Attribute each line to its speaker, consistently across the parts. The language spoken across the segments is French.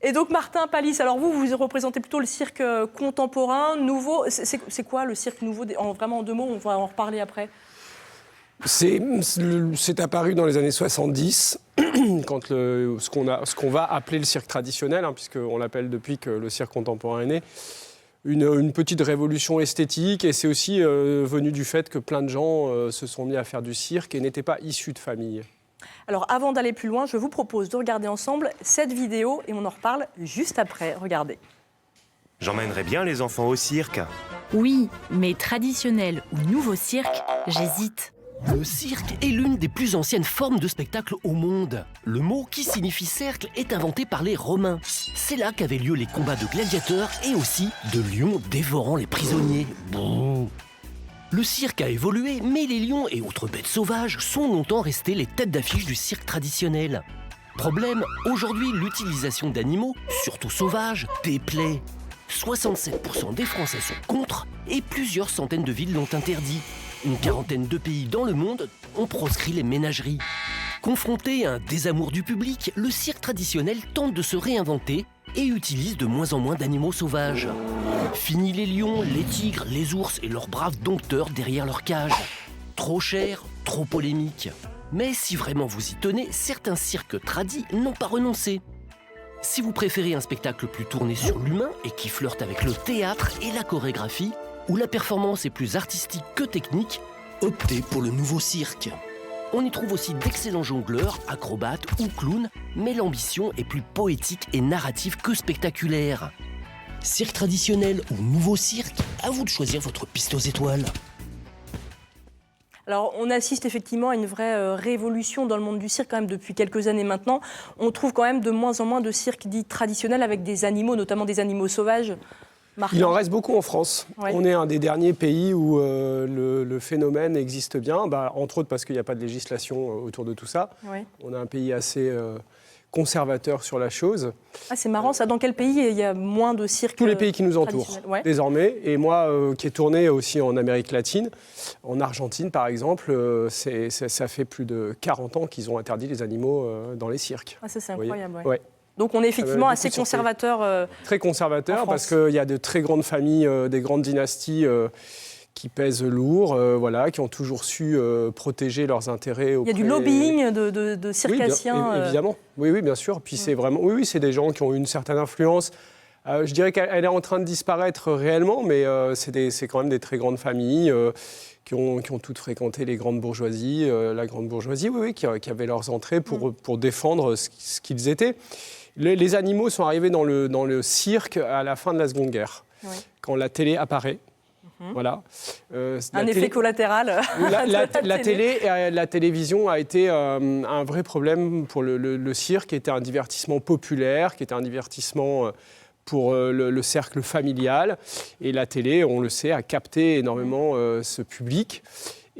Speaker 1: Et donc Martin Palis, alors vous représentez plutôt le cirque contemporain, nouveau. C'est quoi le cirque nouveau, vraiment en 2 mots, on va en reparler après.
Speaker 2: C'est apparu dans les années 70, quand ce qu'on va appeler le cirque traditionnel, hein, puisqu'on l'appelle depuis que le cirque contemporain est né, une petite révolution esthétique, et c'est aussi venu du fait que plein de gens se sont mis à faire du cirque et n'étaient pas issus de famille.
Speaker 1: Alors avant d'aller plus loin, je vous propose de regarder ensemble cette vidéo et on en reparle juste après. Regardez.
Speaker 3: J'emmènerais bien les enfants au cirque.
Speaker 4: Oui, mais traditionnel ou nouveau cirque, j'hésite.
Speaker 5: Le cirque est l'une des plus anciennes formes de spectacle au monde. Le mot qui signifie cercle est inventé par les Romains. C'est là qu'avaient lieu les combats de gladiateurs et aussi de lions dévorant les prisonniers. Bouh. Le cirque a évolué, mais les lions et autres bêtes sauvages sont longtemps restés les têtes d'affiche du cirque traditionnel. Problème, aujourd'hui l'utilisation d'animaux, surtout sauvages, déplaît. 67% des Français sont contre et plusieurs centaines de villes l'ont interdit. Une quarantaine de pays dans le monde ont proscrit les ménageries. Confronté à un désamour du public, le cirque traditionnel tente de se réinventer et utilise de moins en moins d'animaux sauvages. Fini les lions, les tigres, les ours et leurs braves dompteurs derrière leur cage. Trop cher, trop polémique. Mais si vraiment vous y tenez, certains cirques tradis n'ont pas renoncé. Si vous préférez un spectacle plus tourné sur l'humain et qui flirte avec le théâtre et la chorégraphie, où la performance est plus artistique que technique, optez pour le nouveau cirque. On y trouve aussi d'excellents jongleurs, acrobates ou clowns, mais l'ambition est plus poétique et narrative que spectaculaire. Cirque traditionnel ou nouveau cirque, à vous de choisir votre piste aux étoiles.
Speaker 1: Alors, on assiste effectivement à une vraie révolution dans le monde du cirque quand même depuis quelques années maintenant. On trouve quand même de moins en moins de cirques dits traditionnels avec des animaux, notamment des animaux sauvages. Martin.
Speaker 2: Il en reste beaucoup en France.
Speaker 1: Ouais.
Speaker 2: On est un des derniers pays où le phénomène existe bien, entre autres parce qu'il n'y a pas de législation autour de tout ça.
Speaker 1: Ouais.
Speaker 2: On a un pays assez conservateur sur la chose.
Speaker 1: Ah, c'est marrant, ça. Dans quel pays il y a moins de cirques?
Speaker 2: Tous les pays qui nous entourent, désormais. Et moi, qui ai tourné aussi en Amérique latine, en Argentine par exemple, ça fait plus de 40 ans qu'ils ont interdit les animaux dans les cirques.
Speaker 1: Ah, ça, c'est incroyable.
Speaker 2: Ouais. Ouais.
Speaker 1: Donc on est effectivement assez conservateur.
Speaker 2: Très conservateur, parce qu'il y a de très grandes familles, des grandes dynasties qui pèsent lourd, qui ont toujours su protéger leurs intérêts.
Speaker 1: Il y a du lobbying de circassiens.
Speaker 2: Oui, évidemment. Oui, bien sûr. Puis c'est vraiment, c'est des gens qui ont une certaine influence. Je dirais qu'elle est en train de disparaître réellement, mais c'est quand même des très grandes familles qui ont toutes fréquenté les grandes bourgeoisies, la grande bourgeoisie, qui avaient leurs entrées pour défendre ce qu'ils étaient. Les animaux sont arrivés dans le cirque à la fin de la Seconde Guerre, quand la télé apparaît. Voilà.
Speaker 1: Un effet collatéral.
Speaker 2: La télévision a été un vrai problème pour le cirque, qui était un divertissement populaire, qui était un divertissement pour le cercle familial. Et la télé, on le sait, a capté énormément ce public.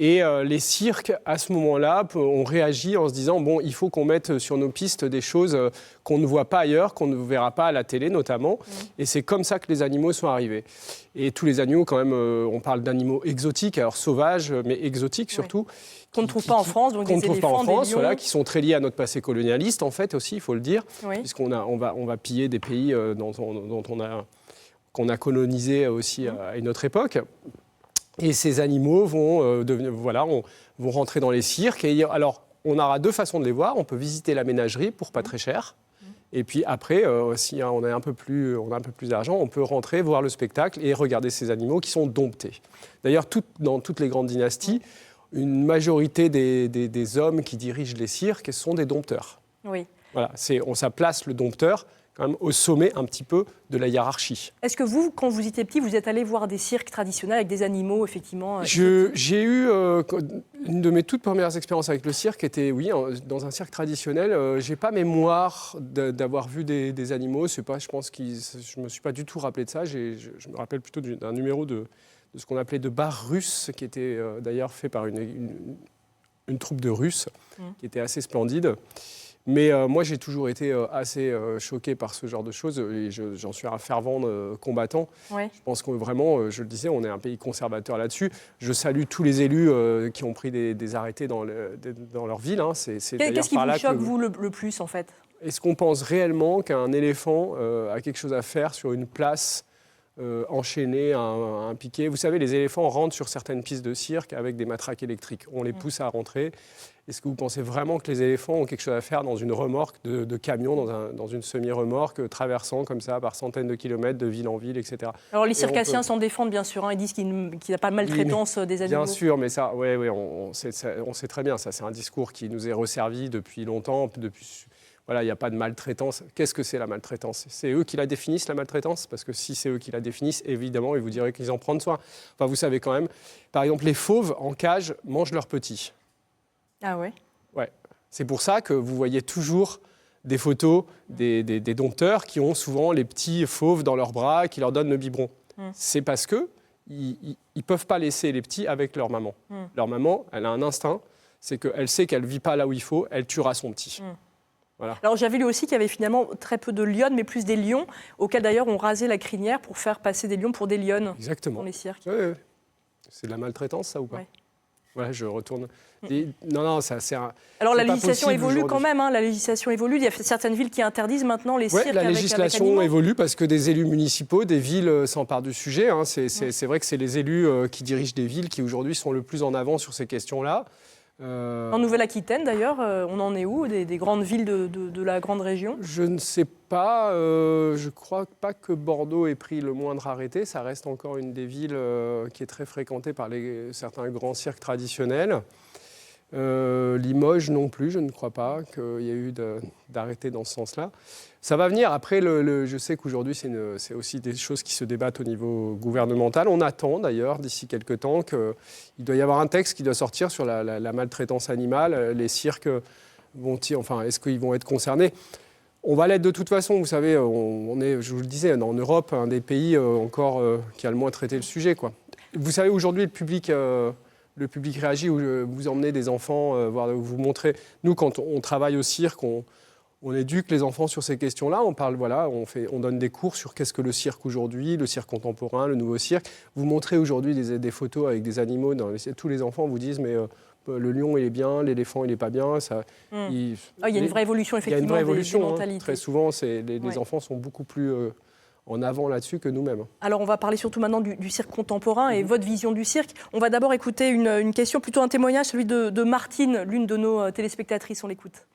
Speaker 2: Et les cirques, à ce moment-là, ont réagi en se disant « il faut qu'on mette sur nos pistes des choses qu'on ne voit pas ailleurs, qu'on ne verra pas à la télé notamment ». Et c'est comme ça que les animaux sont arrivés. Et tous les animaux, quand même, on parle d'animaux exotiques, alors sauvages, mais exotiques surtout.
Speaker 1: Qu'on ne trouve pas en France, donc des éléphants, des lions.
Speaker 2: Qui sont très liés à notre passé colonialiste, en fait, aussi, il faut le dire. Puisqu'on va piller des pays qu'on a colonisés aussi à une autre époque. Et ces animaux vont rentrer dans les cirques. Et alors, on aura 2 façons de les voir. On peut visiter la ménagerie pour pas très cher. Et puis après, si on a un peu plus d'argent, on peut rentrer, voir le spectacle et regarder ces animaux qui sont domptés. D'ailleurs, dans toutes les grandes dynasties, une majorité des hommes qui dirigent les cirques sont des dompteurs.
Speaker 1: Oui.
Speaker 2: Voilà, ça place le dompteur quand même au sommet un petit peu de la hiérarchie.
Speaker 1: Est-ce que vous, quand vous étiez petit, vous êtes allé voir des cirques traditionnels avec des animaux, effectivement
Speaker 2: J'ai eu une de mes toutes premières expériences avec le cirque, était dans un cirque traditionnel. J'ai pas mémoire d'avoir vu des animaux. C'est pas, je pense que je me suis pas du tout rappelé de ça. Je me rappelle plutôt d'un numéro de ce qu'on appelait de bar russe, qui était d'ailleurs fait par une troupe de Russes, qui était assez splendide. Mais moi, j'ai toujours été assez choqué par ce genre de choses et j'en suis un fervent combattant.
Speaker 1: Ouais.
Speaker 2: Je pense que vraiment, je le disais, on est un pays conservateur là-dessus. Je salue tous les élus qui ont pris des arrêtés dans leur ville. Hein.
Speaker 1: Qu'est-ce qui vous choque, vous, le plus, en fait ?
Speaker 2: est-ce qu'on pense réellement qu'un éléphant a quelque chose à faire sur une place enchaînée à un piquet? Vous savez, les éléphants rentrent sur certaines pistes de cirque avec des matraques électriques. On les pousse à rentrer. Est-ce que vous pensez vraiment que les éléphants ont quelque chose à faire dans une remorque de camion, dans une semi-remorque, traversant comme ça par centaines de kilomètres de ville en ville, etc.
Speaker 1: Alors les circassiens s'en défendent bien sûr, hein. Ils disent qu'il n'y a pas de maltraitance des animaux.
Speaker 2: Bien sûr, mais ça, on sait très bien, ça c'est un discours qui nous est resservi depuis longtemps, voilà, il n'y a pas de maltraitance. Qu'est-ce que c'est la maltraitance? C'est eux qui la définissent, la maltraitance? Parce que si c'est eux qui la définissent, évidemment, ils vous diraient qu'ils en prennent soin. Enfin, vous savez quand même, par exemple, les fauves en cage mangent leurs petits.
Speaker 1: Ah ouais?
Speaker 2: Ouais. C'est pour ça que vous voyez toujours des photos des dompteurs qui ont souvent les petits fauves dans leurs bras, qui leur donnent le biberon. C'est parce qu'ils ne peuvent pas laisser les petits avec leur maman. Leur maman, elle a un instinct, c'est qu'elle sait qu'elle ne vit pas là où il faut, elle tuera son petit. Voilà.
Speaker 1: Alors j'avais lu aussi qu'il y avait finalement très peu de lionnes, mais plus des lions, auxquels d'ailleurs on rasait la crinière pour faire passer des lions pour des lionnes.
Speaker 2: Exactement.
Speaker 1: Dans les cirques.
Speaker 2: Ouais. C'est de la maltraitance, ça, ou pas?
Speaker 1: Ouais.
Speaker 2: Voilà, je retourne. Non, ça c'est un...
Speaker 1: Alors
Speaker 2: c'est
Speaker 1: la
Speaker 2: pas
Speaker 1: législation
Speaker 2: possible
Speaker 1: évolue
Speaker 2: aujourd'hui.
Speaker 1: quand même, hein, la législation évolue. Il y a certaines villes qui interdisent maintenant les cirques
Speaker 2: la
Speaker 1: avec
Speaker 2: législation
Speaker 1: animaux.
Speaker 2: évolue parce que des élus municipaux, des villes s'emparent du sujet. Hein. C'est vrai que c'est les élus qui dirigent des villes qui aujourd'hui sont le plus en avant sur ces questions-là.
Speaker 1: En Nouvelle-Aquitaine, d'ailleurs, on en est où des grandes villes de la grande région?
Speaker 2: Je ne sais pas. Je ne crois pas que Bordeaux ait pris le moindre arrêté. Ça reste encore une des villes qui est très fréquentée par certains grands cirques traditionnels. Limoges non plus, je ne crois pas qu'il y ait eu d'arrêté dans ce sens-là. Ça va venir. Après, je sais qu'aujourd'hui, c'est aussi des choses qui se débattent au niveau gouvernemental. On attend d'ailleurs, d'ici quelques temps, qu'il doit y avoir un texte qui doit sortir sur la maltraitance animale. Les cirques est-ce qu'ils vont être concernés? On va l'être de toute façon. Vous savez, on est, je vous le disais, en Europe, un des pays encore qui a le moins traité le sujet, quoi. Vous savez, aujourd'hui, le public réagit, vous emmenez des enfants, vous montrez. Nous, quand on travaille au cirque, on éduque les enfants sur ces questions-là. On parle, on donne des cours sur qu'est-ce que le cirque aujourd'hui, le cirque contemporain, le nouveau cirque. Vous montrez aujourd'hui des photos avec des animaux. Tous les enfants vous disent, mais le lion, il est bien, l'éléphant, il n'est pas bien.
Speaker 1: Il y a une vraie évolution, effectivement,
Speaker 2: il y a une vraie évolution,
Speaker 1: des mentalités.
Speaker 2: Très souvent, les enfants sont beaucoup plus en avant là-dessus que nous-mêmes.
Speaker 1: Alors, on va parler surtout maintenant du cirque contemporain et votre vision du cirque. On va d'abord écouter une question, plutôt un témoignage, celui de Martine, l'une de nos téléspectatrices. On l'écoute.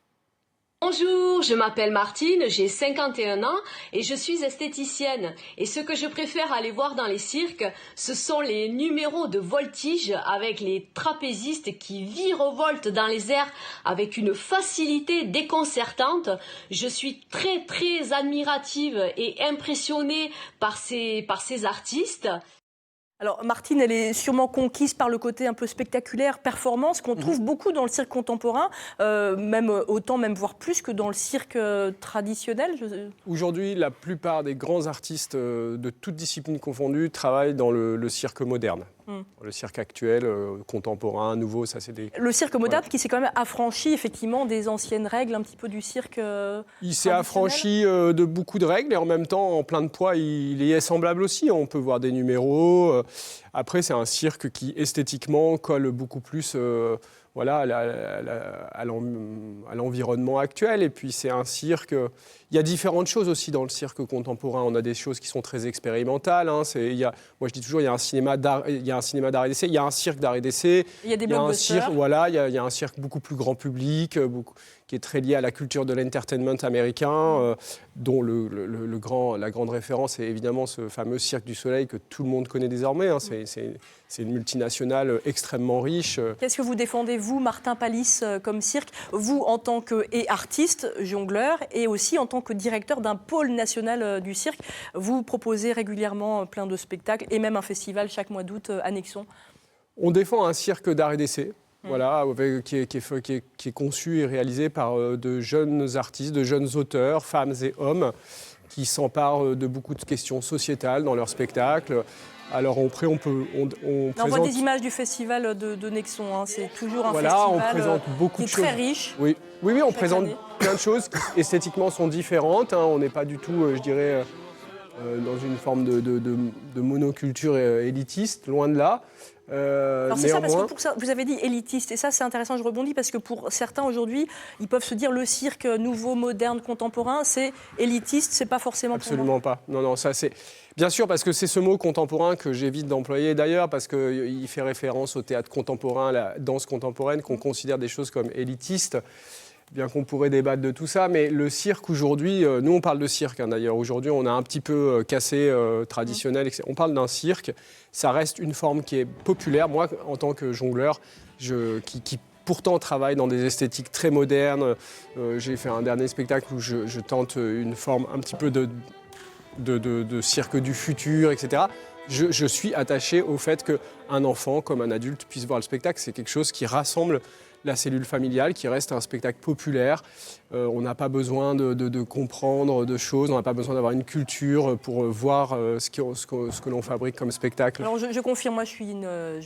Speaker 6: Bonjour, je m'appelle Martine, j'ai 51 ans et je suis esthéticienne. Et ce que je préfère aller voir dans les cirques, ce sont les numéros de voltige avec les trapézistes qui virevoltent dans les airs avec une facilité déconcertante. Je suis très très admirative et impressionnée par ces artistes.
Speaker 1: Alors Martine, elle est sûrement conquise par le côté un peu spectaculaire, performance, qu'on trouve beaucoup dans le cirque contemporain, voire plus que dans le cirque traditionnel.
Speaker 2: Aujourd'hui, la plupart des grands artistes de toutes disciplines confondues travaillent dans le cirque moderne. Le cirque actuel, contemporain, nouveau, ça c'est des...
Speaker 1: Le cirque moderne qui s'est quand même affranchi effectivement des anciennes règles un petit peu du cirque
Speaker 2: Il s'est affranchi de beaucoup de règles et en même temps, en plein de poids, il est semblable aussi. On peut voir des numéros. Après, c'est un cirque qui esthétiquement colle beaucoup plus à l'environnement actuel. Et puis c'est un cirque... Il y a différentes choses aussi dans le cirque contemporain. On a des choses qui sont très expérimentales. Moi, je dis toujours, il y a un cinéma d'art et d'essai, il y a un cirque d'art et d'essai.
Speaker 1: Il y a des blockbusters.
Speaker 2: Il y a un cirque beaucoup plus grand public, qui est très lié à la culture de l'entertainment américain, dont la grande référence est évidemment ce fameux Cirque du Soleil que tout le monde connaît désormais. Hein. C'est une multinationale extrêmement riche.
Speaker 1: Qu'est-ce que vous défendez, vous, Martin Palis, comme cirque? Vous, en tant qu'artiste, jongleur, et aussi en tant que directeur d'un pôle national du cirque, vous proposez régulièrement plein de spectacles et même un festival chaque mois d'août à Nexon.
Speaker 2: On défend un cirque d'art et d'essai. Qui est conçu et réalisé par de jeunes artistes, de jeunes auteurs, femmes et hommes, qui s'emparent de beaucoup de questions sociétales dans leurs spectacles. Alors après, on
Speaker 1: voit des images du festival de Nexon. Hein. C'est toujours un
Speaker 2: on
Speaker 1: festival
Speaker 2: présente beaucoup
Speaker 1: qui est
Speaker 2: de choses.
Speaker 1: très riche.
Speaker 2: Oui, on présente plein de choses qui esthétiquement sont différentes. Hein. On n'est pas du tout, dans une forme de monoculture élitiste, loin de là.
Speaker 1: Alors c'est ça, parce que pour ça, vous avez dit élitiste, et ça c'est intéressant, je rebondis, parce que pour certains aujourd'hui, ils peuvent se dire le cirque nouveau, moderne, contemporain, c'est élitiste, c'est pas forcément pour moi.
Speaker 2: Absolument pas. Non, ça c'est... Bien sûr, parce que c'est ce mot contemporain que j'évite d'employer d'ailleurs, parce qu'il fait référence au théâtre contemporain, à la danse contemporaine, qu'on considère des choses comme élitistes, bien qu'on pourrait débattre de tout ça. Mais le cirque aujourd'hui, nous on parle de cirque d'ailleurs, aujourd'hui on a un petit peu cassé traditionnel, on parle d'un cirque, ça reste une forme qui est populaire. Moi, en tant que jongleur, qui pourtant travaille dans des esthétiques très modernes, j'ai fait un dernier spectacle où je tente une forme un petit peu de cirque du futur, etc. Je suis attaché au fait qu'un enfant, comme un adulte, puisse voir le spectacle. C'est quelque chose qui rassemble la cellule familiale, qui reste un spectacle populaire. On n'a pas besoin de comprendre de choses, on n'a pas besoin d'avoir une culture pour voir ce que l'on fabrique comme spectacle.
Speaker 1: Alors je confirme, moi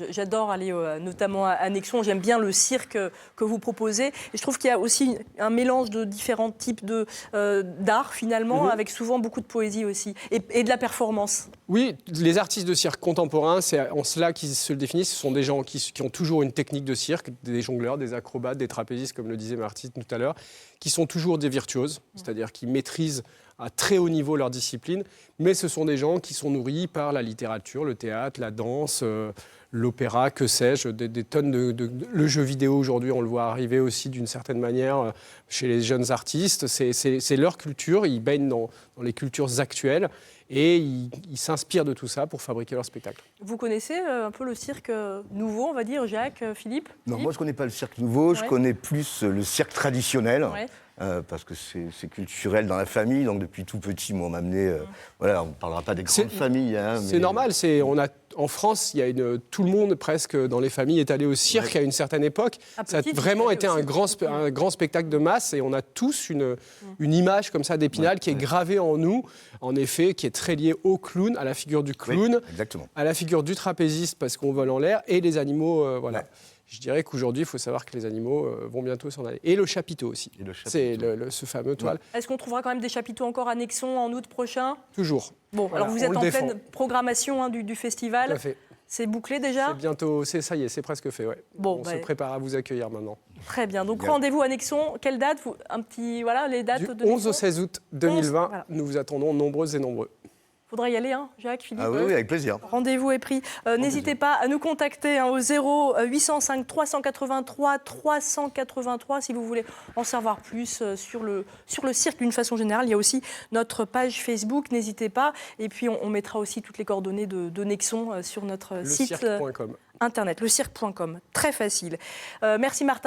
Speaker 1: j'adore aller notamment à Nexon, j'aime bien le cirque que vous proposez. Et je trouve qu'il y a aussi un mélange de différents types d'art finalement, avec souvent beaucoup de poésie aussi, et de la performance.
Speaker 2: Oui, les artistes de cirque contemporains, c'est en cela qu'ils se définissent. Ce sont des gens qui ont toujours une technique de cirque, des jongleurs, des acrobates, des trapézistes, comme le disait Martine tout à l'heure, qui sont toujours des virtuoses, c'est-à-dire qui maîtrisent à très haut niveau leur discipline, mais ce sont des gens qui sont nourris par la littérature, le théâtre, la danse, l'opéra, que sais-je, des tonnes le jeu vidéo aujourd'hui, on le voit arriver aussi d'une certaine manière chez les jeunes artistes. C'est leur culture, ils baignent dans les cultures actuelles et ils s'inspirent de tout ça pour fabriquer leur spectacle.
Speaker 1: Vous connaissez un peu le cirque nouveau, on va dire, Jacques, Philippe?
Speaker 7: Non, moi je ne connais pas le cirque nouveau, je connais plus le cirque traditionnel.
Speaker 1: Ouais.
Speaker 7: Parce que c'est culturel dans la famille, donc depuis tout petit, moi, on m'a amené... voilà, on ne parlera pas des grandes familles. Hein,
Speaker 2: c'est normal, en France, tout le monde presque dans les familles est allé au cirque à une certaine époque. Ça a vraiment été un grand spectacle de masse et on a tous une image comme ça d'Épinal qui est gravée en nous, en effet, qui est très liée au clown, à la figure du clown, à la figure du trapéziste parce qu'on vole en l'air et les animaux, voilà. Ouais. Je dirais qu'aujourd'hui, il faut savoir que les animaux vont bientôt s'en aller. Et le chapiteau aussi. C'est ce fameux toile.
Speaker 1: Est-ce qu'on trouvera quand même des chapiteaux encore à Nexon en août prochain?
Speaker 2: Toujours.
Speaker 1: Bon, voilà, alors vous êtes en pleine programmation du festival.
Speaker 2: Tout à fait.
Speaker 1: C'est bouclé déjà?
Speaker 2: C'est bientôt, ça y est, c'est presque fait. Ouais. Bon, on se prépare à vous accueillir maintenant.
Speaker 1: Très bien. Donc rendez-vous à Nexon. Quelle date? Les dates
Speaker 2: du 11 au 16 août 2020. Voilà. Nous vous attendons nombreuses et nombreux.
Speaker 1: Faudra y aller, hein, Jacques, Philippe.
Speaker 7: Ah oui, avec plaisir.
Speaker 1: Rendez-vous est pris. N'hésitez pas à nous contacter au 0805 383 383 si vous voulez en savoir plus sur le cirque d'une façon générale. Il y a aussi notre page Facebook, n'hésitez pas. Et puis on mettra aussi toutes les coordonnées de Nexon sur notre site internet, lecirque.com. Très facile. Merci Martin.